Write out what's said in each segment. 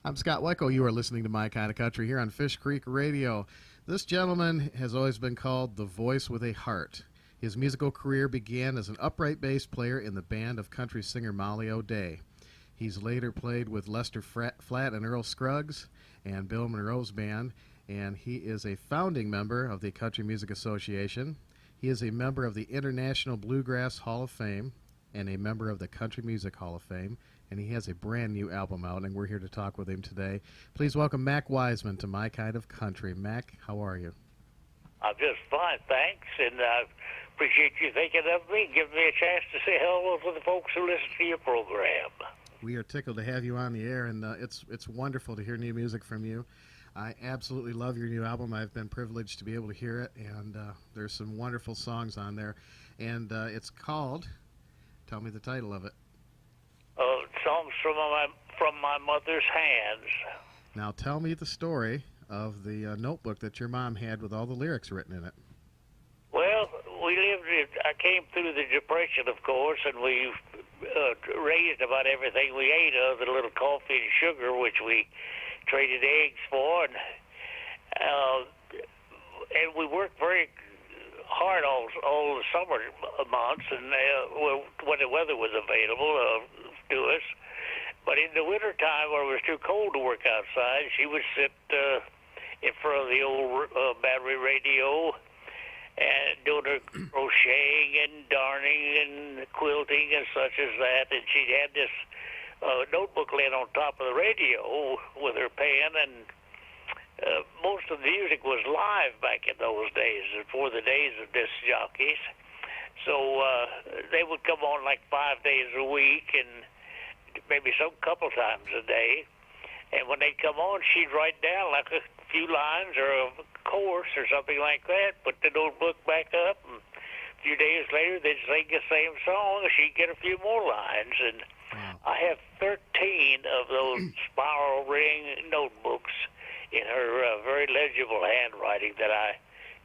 I'm Scott Wikle. You are listening to My Kind of Country here on Fish Creek Radio. This gentleman has always been called the voice with a heart. His musical career began as an upright bass player in the band of country singer Molly O'Day. He's later played with Lester Flatt and Earl Scruggs and Bill Monroe's band, and he is a founding member of the Country Music Association. He is a member of the International Bluegrass Hall of Fame and a member of the Country Music Hall of Fame, and he has a brand new album out, and we're here to talk with him today. Please welcome Mac Wiseman to My Kind of Country. Mac, how are you? I'm just fine, thanks, and I appreciate you thinking of me and giving me a chance to say hello to the folks who listen to your program. We are tickled to have you on the air, and it's wonderful to hear new music from you. I absolutely love your new album. I've been privileged to be able to hear it, and there's some wonderful songs on there. And it's called, tell me the title of it. Songs from my mother's hands. Now tell me the story of the notebook that your mom had with all the lyrics written in it. Well, I came through the Depression, of course, and we raised about everything we ate other than a little coffee and sugar, which we traded eggs for, and we worked very hard all the summer months, and when the weather was available to us. But in the wintertime, where it was too cold to work outside, she would sit in front of the old battery radio and doing her crocheting and darning and quilting and such as that. And she had this notebook laying on top of the radio with her pen, and most of the music was live back in those days, before the days of disc jockeys. So they would come on like 5 days a week and maybe some couple times a day. And when they'd come on, she'd write down like a few lines or a chorus or something like that, put the notebook back up, and a few days later they'd sing the same song, and she'd get a few more lines. And I have 13 of those spiral ring notebooks in her very legible handwriting that I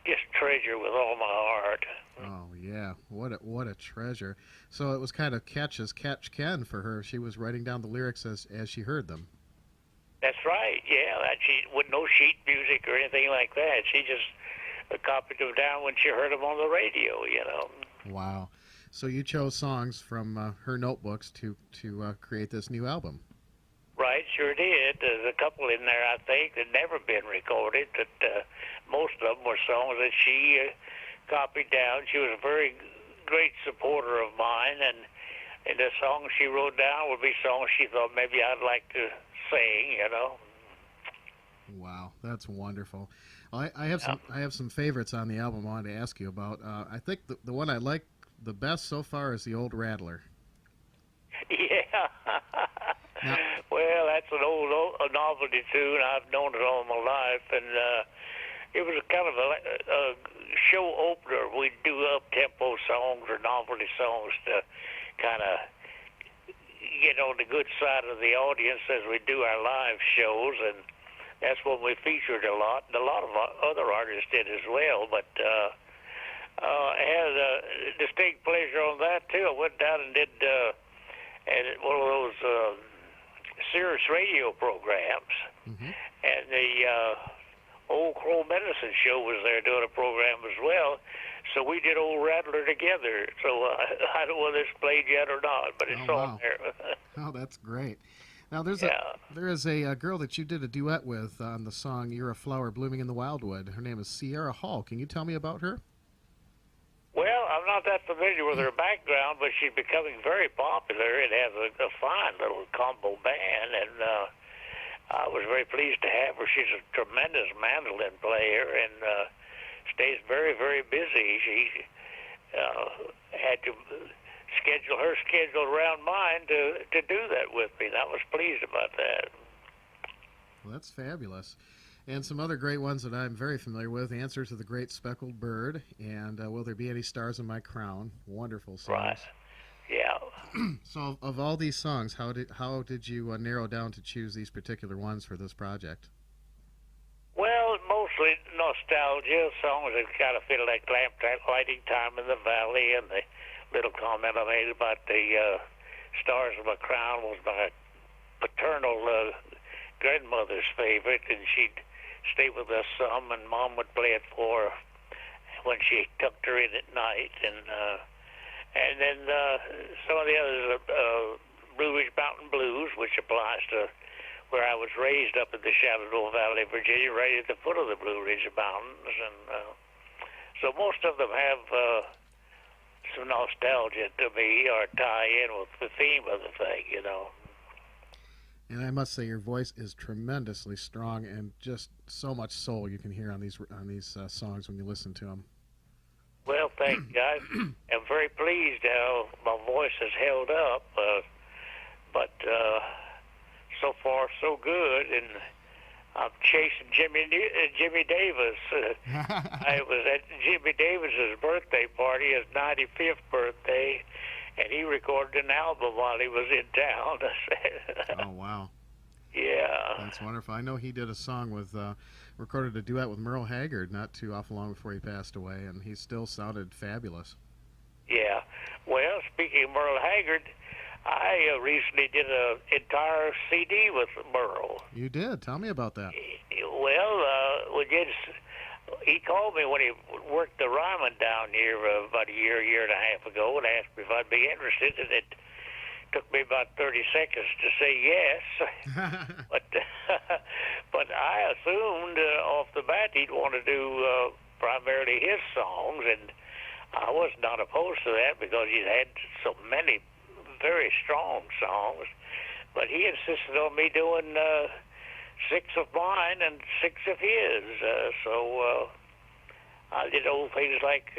just treasure with all my heart. Oh yeah, what a treasure! So it was kind of catch as catch can for her. She was writing down the lyrics as she heard them. That's right. Yeah, she with no sheet music or anything like that. She just copied them down when she heard them on the radio. Wow. So you chose songs from her notebooks to create this new album. Right, sure did. There's a couple in there, I think, that never been recorded. That most of them were songs that she copied down. She was a very great supporter of mine, and the songs she wrote down would be songs she thought maybe I'd like to sing. Wow, that's wonderful. I have some favorites on the album I wanted to ask you about. I think the one I like the best so far is the Old Rattler. Yeah. Now, well, that's an old novelty tune. I've known it all my life, and it was a kind of a show opener. We'd do up-tempo songs or novelty songs to kind of get on the good side of the audience as we do our live shows, and that's when we featured a lot. And a lot of other artists did as well, but I had a distinct pleasure on that, too. I went down and did one of those Sirius radio programs, and the Old Crow Medicine Show was there doing a program as well. So we did Old Rattler together. So I don't know whether it's played yet or not, but it's on there. Oh, that's great. Now there is a girl that you did a duet with on the song "You're a Flower Blooming in the Wildwood." Her name is Sierra Hall. Can you tell me about her? Well, I'm not that familiar with her background, but she's becoming very popular and has a fine little combo band, and I was very pleased to have her. She's a tremendous mandolin player and stays very, very busy. She had to schedule her schedule around mine to do that with me, and I was pleased about that. Well, that's fabulous. And some other great ones that I'm very familiar with: "Answer to the Great Speckled Bird" and "Will There Be Any Stars in My Crown?" Wonderful songs. Right. Yeah. So, of all these songs, how did you narrow down to choose these particular ones for this project? Well, mostly nostalgia songs that kind of feel like lamp lighting time in the valley, and the little comment I made about the stars of my crown was my paternal grandmother's favorite, and she'd stay with us some, and Mom would play it for her when she tucked her in at night, and then some of the others, Blue Ridge Mountain Blues, which applies to where I was raised up in the Shenandoah Valley, Virginia, right at the foot of the Blue Ridge Mountains, and so most of them have some nostalgia to me, or tie in with the theme of the thing, you know. And I must say, your voice is tremendously strong, and just so much soul you can hear on these songs when you listen to them. Well, thank you. I'm very pleased how my voice has held up, but so far so good, and I'm chasing Jimmy Davis. I was at Jimmy Davis's birthday party, his 95th birthday, and he recorded an album while he was in town. Oh, wow. Yeah. That's wonderful. I know he did a song with, recorded a duet with Merle Haggard not too awful long before he passed away, and he still sounded fabulous. Yeah. Well, speaking of Merle Haggard, I recently did an entire CD with Merle. You did? Tell me about that. Well, he called me when he worked the Ryman down here about a year and a half ago, and asked me if I'd be interested, and it took me about 30 seconds to say yes. But I assumed off the bat he'd want to do primarily his songs, and I was not opposed to that because he's had so many very strong songs, but he insisted on me doing 6 of mine and 6 of his. So I did old things like,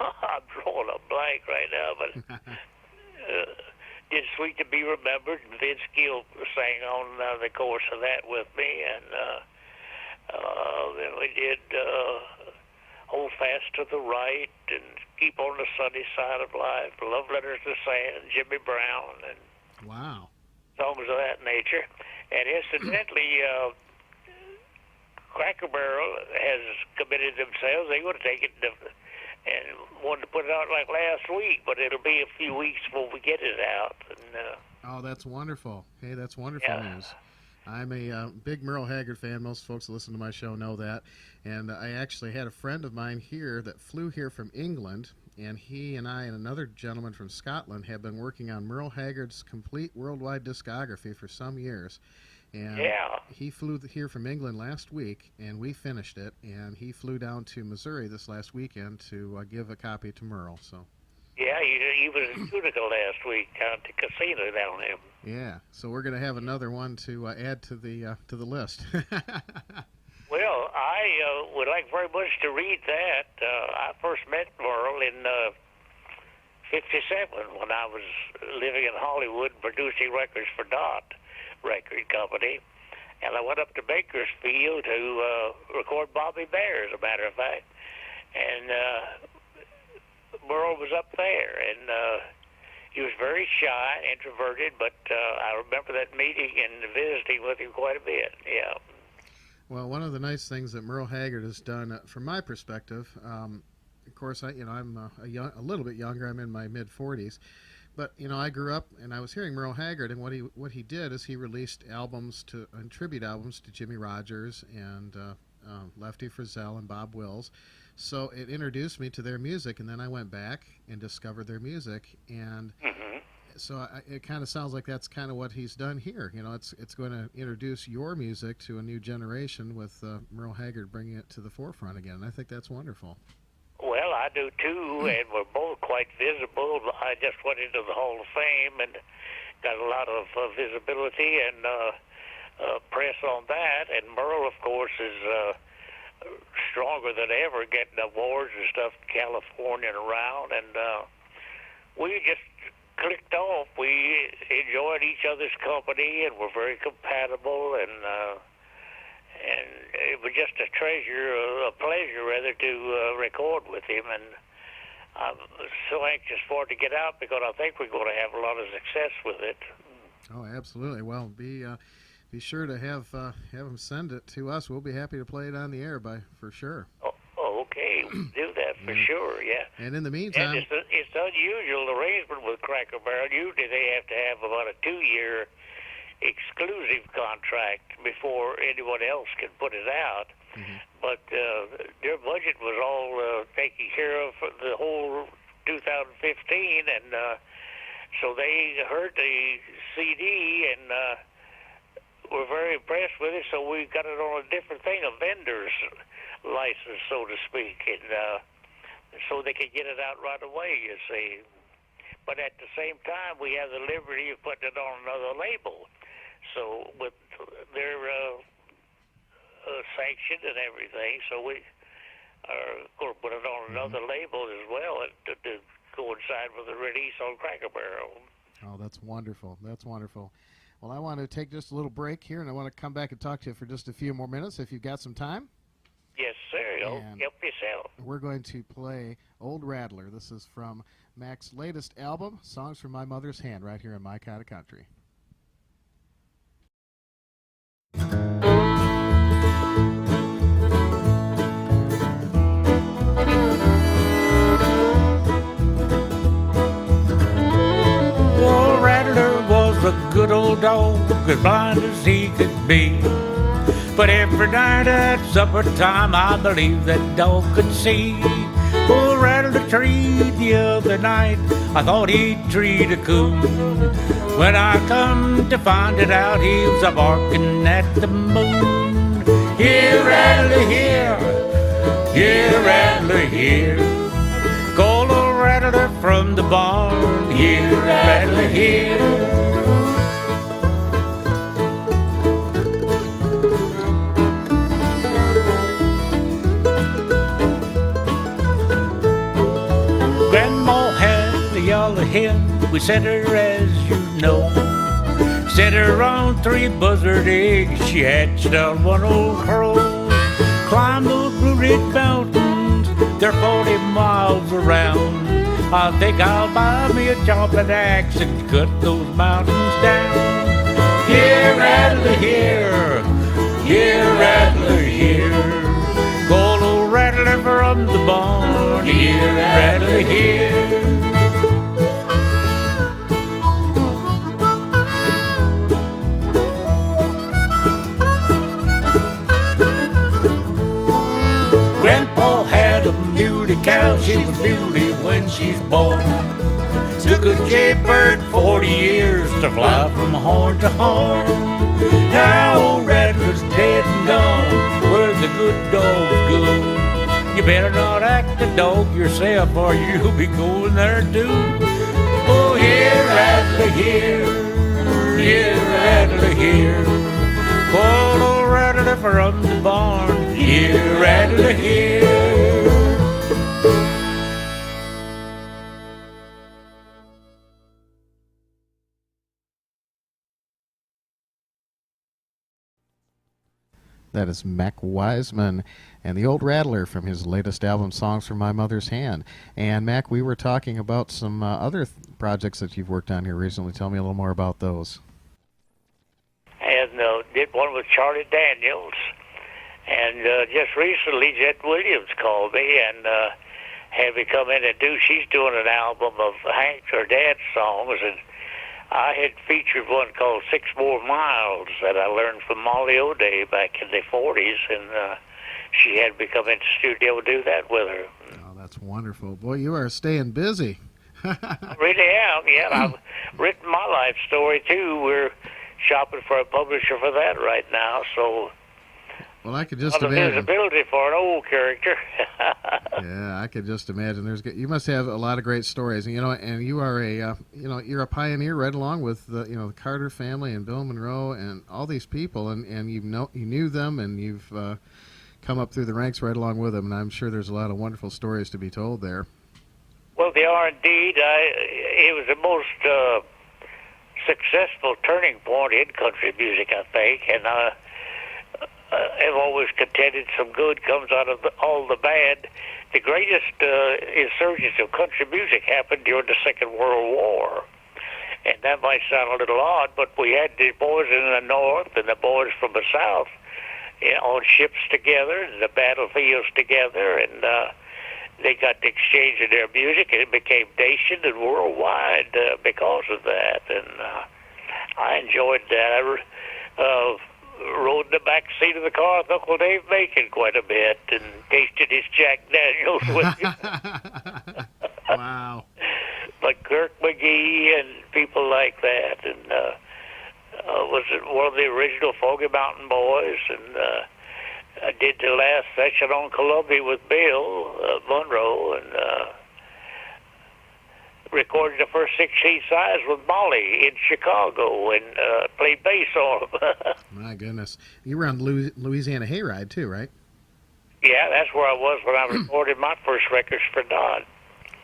I'm drawing a blank right now, but did Sweet to Be Remembered, and Vince Gill sang on the chorus of that with me, and then we did Hold Fast to the Right, and Keep on the Sunny Side of Life, Love Letters to Sand, Jimmy Brown, and wow, songs of that nature. And incidentally, Cracker Barrel has committed themselves. They want to take it and wanted to put it out like last week, but it'll be a few weeks before we get it out. And, oh, that's wonderful. Hey, that's wonderful news. I'm a big Merle Haggard fan. Most folks that listen to my show know that. And I actually had a friend of mine here that flew here from England, and he and I and another gentleman from Scotland have been working on Merle Haggard's complete worldwide discography for some years. And he flew here from England last week, and we finished it. And he flew down to Missouri this last weekend to give a copy to Merle. So. Yeah, he was in Tunica last week down at the casino down there. Yeah, so we're going to have another one to add to the list. Well, I would like very much to read that. I first met Merle in '57 when I was living in Hollywood producing records for Dot Record Company, and I went up to Bakersfield to record Bobby Bear, as a matter of fact, and Merle was up there, and he was very shy, introverted, but I remember that meeting and visiting with him quite a bit. Yeah. Well, one of the nice things that Merle Haggard has done, from my perspective, of course, I'm a little bit younger. I'm in my mid-40s, but I grew up and I was hearing Merle Haggard, and what he did is he released albums and tribute albums to Jimmy Rogers and Lefty Frizzell and Bob Wills. So it introduced me to their music, and then I went back and discovered their music, and so it kind of sounds like that's kind of what he's done here. It's going to introduce your music to a new generation with Merle Haggard bringing it to the forefront again, and I think that's wonderful. Well, I do too, and we're both quite visible. I just went into the Hall of Fame and got a lot of visibility and press on that, and Merle, of course, is stronger than ever, getting awards and stuff in California and around, and we just clicked off. We enjoyed each other's company, and we're very compatible, and it was just a pleasure rather, to record with him, and I'm so anxious for it to get out because I think we're going to have a lot of success with it. Oh, absolutely. Well, be sure to have him send it to us. We'll be happy to play it on the air for sure. Oh, okay. We'll do that for sure, yeah. And in the meantime, and it's unusual arrangement with Cracker Barrel. Usually they have to have about a 2-year exclusive contract before anyone else can put it out. But their budget was all taken care of for the whole 2015, and so they heard the CD and were very impressed with it. So we got it on a different thing, a vendor's license, so to speak, and so they could get it out right away, you see. But at the same time, we have the liberty of putting it on another label. So with their sanction and everything, so we are going to put it on another label as well to coincide with the release on Cracker Barrel. Oh, that's wonderful. That's wonderful. Well, I want to take just a little break here, and I want to come back and talk to you for just a few more minutes if you've got some time. Yes, sir. Help yourself. We're going to play Old Rattler. This is from Mac's latest album, Songs from My Mother's Hand, right here in My Kind of Country. Old Rattler was a good old dog, as blind as he could be. But every night at supper time, I believe that dog could see. Old Rattler treed the other night, I thought he'd treat a coon. When I come to find it out, he was a-barking at the moon. Here, Rattler, here, here, Rattler, here. Call old Rattler from the barn, here, Rattler, here. Grandma had a yellow hen, we set her as you know. Set her on 3 buzzard eggs, she hatched out 1 old crow. Climbed those Blue Ridge Mountains, they're 40 miles around. I think I'll buy me a chopping axe and cut those mountains down. Here, Rattler, here, here, Rattler, here. Gold old Rattler from the barn, here, Rattler, here. Grandpa had a muley cow, she was muley when she's born. Took a jaybird 40 years to fly from horn to horn. Now old Rattler's dead and gone, where the good dogs go. You better not act a dog yourself, or you'll be going there too. Oh, here, Rattler, here, here, Rattler, here. Call old Rattler from the barn, here, Rattler, here. That is Mac Wiseman and the Old Rattler from his latest album, Songs from My Mother's Hand. And Mac, we were talking about some other projects that you've worked on here recently. Tell me a little more about those. And did one with Charlie Daniels. And just recently, Jet Williams called me and had me come in and she's doing an album of Hank, her dad's songs, and I had featured one called 6 More Miles that I learned from Molly O'Day back in the 40s, and she had me come into the studio to do that with her. Oh, that's wonderful. Boy, you are staying busy. I really am, yeah. I've written my life story, too. We're shopping for a publisher for that right now, so... Well, I could just imagine. A lot of visibility for an old character. Yeah, I could just imagine. You must have a lot of great stories, and you are you're a pioneer right along with the Carter family and Bill Monroe and all these people, and you knew them, and you've come up through the ranks right along with them, and I'm sure there's a lot of wonderful stories to be told there. Well, they are indeed. It was the most successful turning point in country music, I think, and I've always contended some good comes out of all the bad. The greatest insurgence of country music happened during the Second World War. And that might sound a little odd, but we had the boys in the North and the boys from the South on ships together, the battlefields together, and they got the exchange of their music, and it became nation and worldwide because of that. And I enjoyed that. I rode in the back seat of the car with Uncle Dave Macon quite a bit and tasted his Jack Daniels with Wow. But Kirk McGee and people like that, and was one of the original Foggy Mountain Boys, and I did the last session on Columbia with Bill Monroe, and recorded the first 16 sides with Molly in Chicago, and played bass on them. My goodness. You were on Louisiana Hayride, too, right? Yeah, that's where I was when I recorded my first records for Don.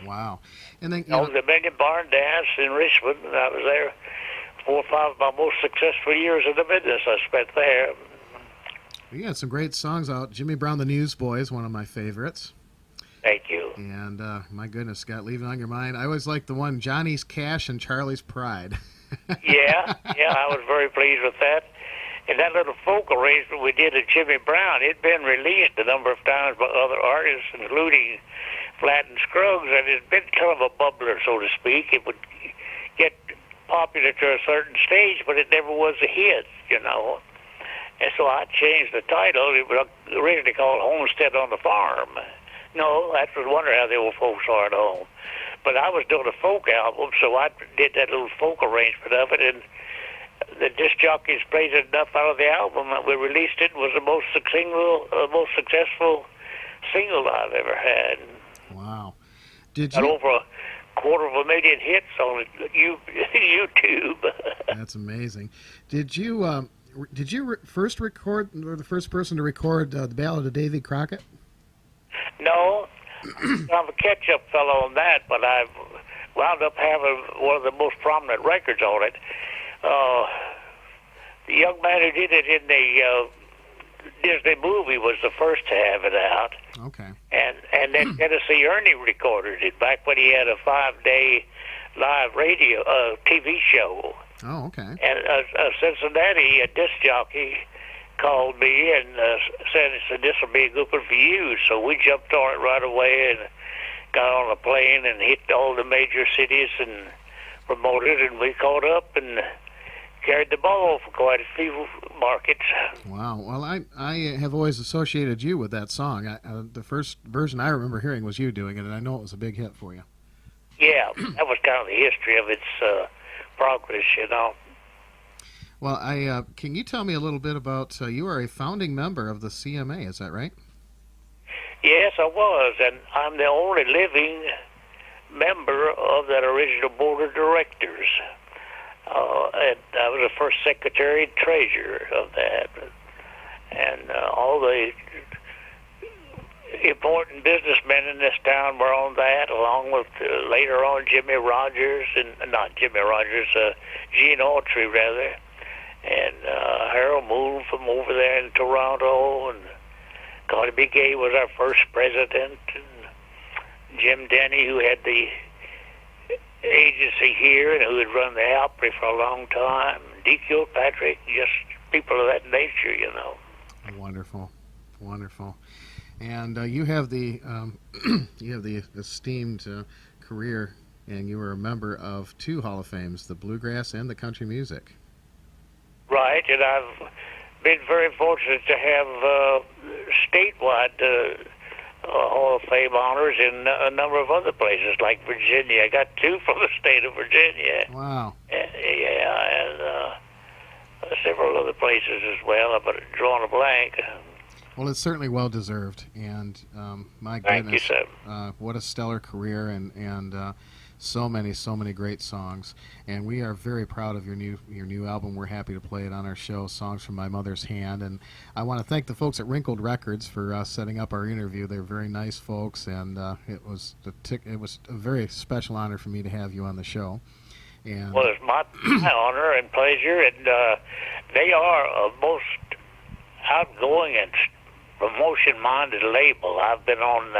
Wow. And then On the Million Barn Dance in Richmond, and I was there 4 or 5 of my most successful years in the business I spent there. you had some great songs out. Jimmy Brown, the Newsboys, one of my favorites. Thank you. And my goodness, Scott, Leave It On Your Mind. I always liked the one, Johnny's Cash and Charlie's Pride. yeah, I was very pleased with that. And that little folk arrangement we did at Jimmy Brown, it'd been released a number of times by other artists, including Flat and Scruggs, and it's been kind of a bubbler, so to speak. It would get popular to a certain stage, but it never was a hit, you know. And so I changed the title. It was originally called Homestead on the Farm. No, that was Wonder How the Old Folks Are at Home. But I was doing a folk album, so I did that little folk arrangement of it, and the disc jockeys played enough out of the album that we released it. It was the most successful single I've ever had. Wow. Did Got you? over 250,000 hits on YouTube. That's amazing. Did you first record, or the first person to record the Ballad of Davy Crockett? No, I'm a catch-up fellow on that, but I wound up having one of the most prominent records on it. The young man who did it in the Disney movie was the first to have it out. Okay. And then Tennessee Ernie recorded it back when he had a 5-day live radio TV show. Oh, okay. And Cincinnati, a disc jockey, called me and said this will be a good one for you. So we jumped on it right away and got on a plane and hit all the major cities and promoted, and we caught up and carried the ball for quite a few markets. Wow. Well, I have always associated you with that song. The first version I remember hearing was you doing it, and I know it was a big hit for you. Yeah, that was kind of the history of its progress, you know. Well, can you tell me a little bit about, you are a founding member of the CMA, is that right? Yes, I was, and I'm the only living member of that original board of directors. And I was the first secretary and treasurer of that. And all the important businessmen in this town were on that, along with later on Jimmy Rogers, and not Jimmy Rogers, Gene Autry, rather, and Harold Moon from over there in Toronto, and Carter B. Gay was our first president, and Jim Denny, who had the agency here and who had run the Opry for a long time, D. Kilpatrick, just people of that nature, you know. Wonderful, wonderful. And you have the esteemed career, and you were a member of 2 Hall of Fames, the Bluegrass and the Country Music. Right, and I've been very fortunate to have statewide Hall of Fame honors in a number of other places, like Virginia. I got 2 from the state of Virginia. Wow. And several other places as well, but drawing a blank. Well, it's certainly well deserved, and my Thank goodness, you, sir. what a stellar career, and so many great songs. And we are very proud of your new album. We're happy to play it on our show, Songs from My Mother's Hand. And I want to thank the folks at Wrinkled Records for setting up our interview. They're very nice folks, and it was a very special honor for me to have you on the show. And well, it's my honor and pleasure, and they are a most outgoing and promotion-minded label. I've been on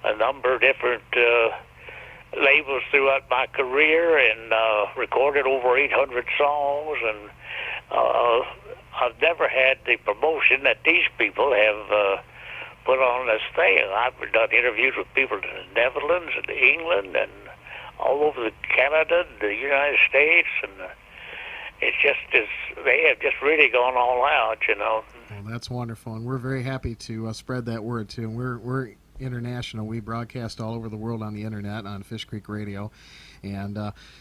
a number of different labels throughout my career and recorded over 800 songs, and I've never had the promotion that these people have put on this thing. I've done interviews with people in the Netherlands and England and all over Canada, the United States, and they have just really gone all out, you know. Well, that's wonderful, and we're very happy to spread that word too. And we're international. We broadcast all over the world on the internet on Fish Creek Radio. And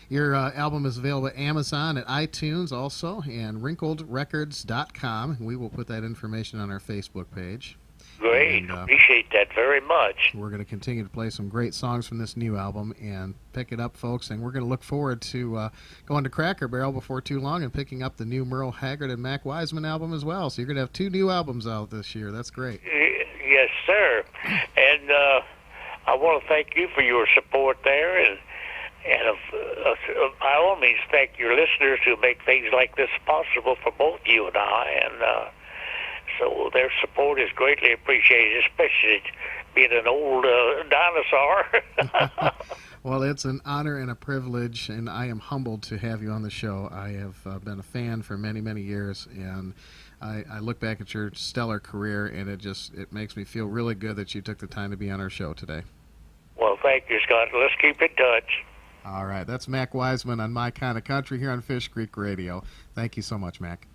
your album is available at Amazon, at iTunes also, and wrinkledrecords.com. We will put that information on our Facebook page. Great. And, appreciate that very much. We're going to continue to play some great songs from this new album and pick it up, folks. And we're going to look forward to going to Cracker Barrel before too long and picking up the new Merle Haggard and Mac Wiseman album as well. So you're going to have 2 new albums out this year. That's great. Yes, sir. And I want to thank you for your support there. And by all means, thank your listeners who make things like this possible for both you and I. And so their support is greatly appreciated, especially being an old dinosaur. Well, it's an honor and a privilege, and I am humbled to have you on the show. I have been a fan for many, many years, and I look back at your stellar career, and it makes me feel really good that you took the time to be on our show today. Well, thank you, Scott. Let's keep in touch. All right. That's Mac Wiseman on My Kind of Country here on Fish Creek Radio. Thank you so much, Mac.